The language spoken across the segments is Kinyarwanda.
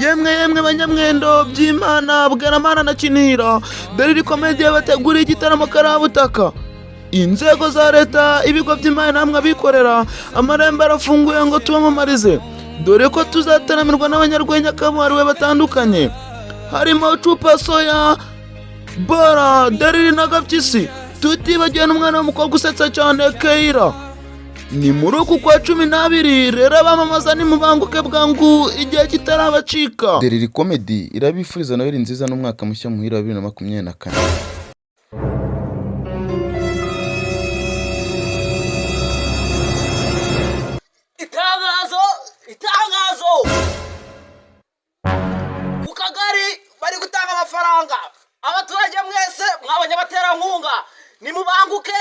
Yemwe banyamwendo by'Imana Bweramana na Kinihira Deriri Comedy yabateguriye igitaramo karabutaka. Inzego za leta, ibigo by'imari namwe abikorera, amarembo arafunguye ngo tubamamarize, dore ko tuzataramirwa n'abanyarwenya kabuhariwe batandukanye, harimo Cupa Soya, Bora, Deriri na Gapyisi, tutibagiwe n'umwana w'umukobwa usetsa cyane Keira. Ni muri uku kwa 12 rero abamamaza ni mubanguke bwangu igihe kitarabacika. Deriri Comedy irabifuriza Noheli nziza n'umwaka mushya muhira 2024. Itangazo ku kagari bari gutanga amafaranga, abaturage mwese mwabonye abaterankunga nimubanguke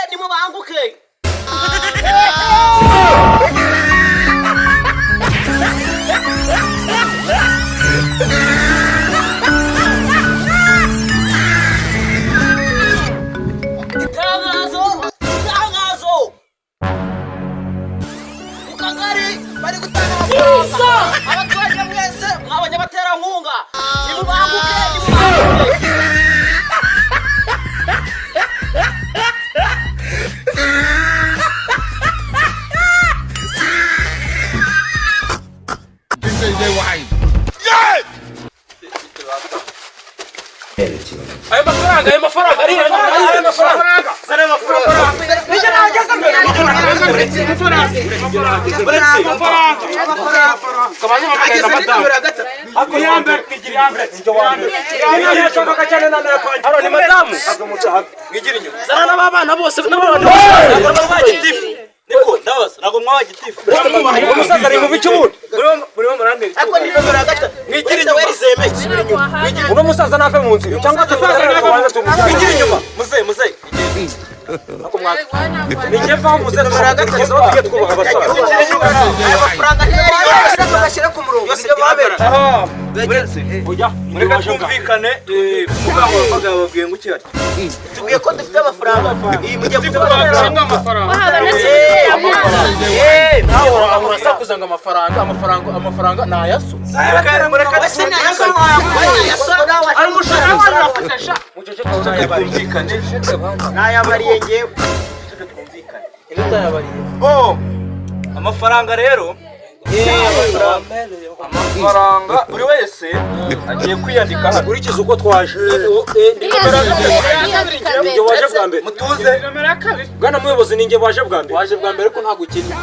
Itangazo ku kagari bari gutanga amafaranga, abaturage mwese mwabonye abaterankunga nimubanguke Ayo mafaranga Niko ndabaza nago mwawa gitifu umusaza ari mu bicubura muri muranderi ako ni nomero ya gatatu mwigira inyuma rizeme uno musaza nave mu nzu cyangwa mwigira inyuma muze ako mwaka nije va muze nomero ya gatatu zo tugiye twubaha abasaza amafaranga ntiyari bagashyira ku murongo yose babera oya muri kumvikane umugabo w'abagabo babwiye ngo ukihari tugiye ko dufite amafaranga mugiye kutubara amafaranga nawe amurasa kuzanga amafaranga nayaso mureka nayaso ari mushaka warafatasha mucece kumvikane nayabariye ngewe twumvikane inota yabariye amafaranga rero amafaranga buri wese agiye kwiyandika hakurikiza uko twaje ninge waje bwa mbere mutuze bwana muyobozi ninge waje bwa mbere ko ntago ukiri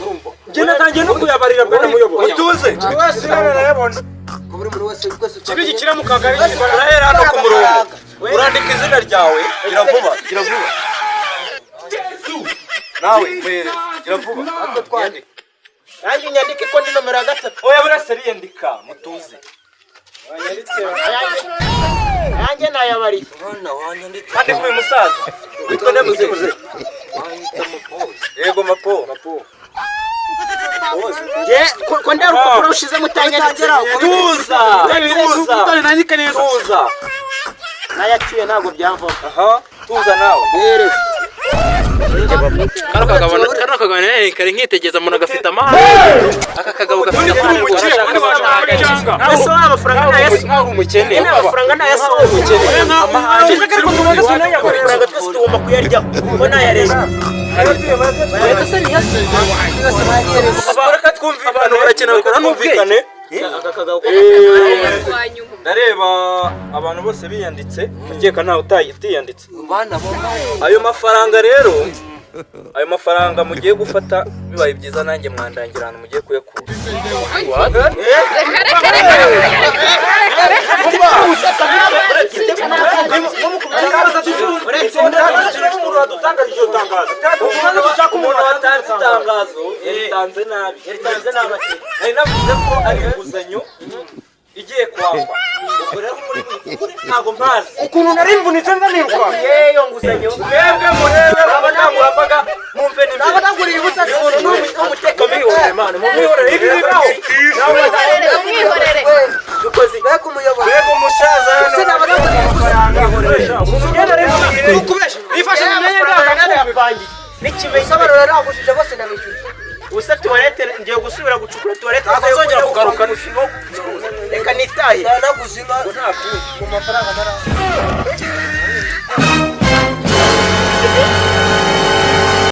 urumva nge natangiye no kuyabarira bwana muyobozi mutuze wese yarayabona buri muri wese rwose kibi gikira mu kagari barahera no ku murongo urandika izina ryawe iravuba nawe mbere iravuba ako twandika nanjye nyandike ko ndi nomero ya gatatu oya burase riyandika mutuze wanyanditse nanjye nayabari none wanyanditse kandi kuyu musaza witwa ndamuze yego mapo je ko ndarukupuro ushize mutanyandikira tuza nandika neza tuza nayaciye ntago byamva tuza nawe yerese Kano kagabana kari nkitegeza umuntu agafite amahane aka kagabo gafite amahane naso amafaranga nayaso nkaho umukene amafaranga nayaso umukene amahane ariko tubaga amafaranga twese tugomba kuyarya ko nayareza abantu barakenera ko numvikane ndareba abantu bose biyanditse ngeka ntawe utiyanditse ayo mafaranga rero ayo mafaranga mugiye gufata bibaye byiza nanjye mwandangirana mugiye kuyakura igiye kwamba ukorera muri ntago mpazi ukuntu narimvunitse ndanirwa yeyo nguzanyo twebwe murebe abanamuhambaga mumve ni nabaguriye ubusasi n'umuteka mihore mana mumihore ibi bibaho mwihorere dukozi beko umuyobozi beko umusaza hano nabaguriye amafaranga umugenda rero ukubesha bifashe mu myenda yapangiye n'ikimeye sabarora nagushije bose ndabishyura ubusa tuwarete ngiye gusubira gucukura tuwarete azongera kugaruka nushino reka nitahe naguzinga mu mafaranga nara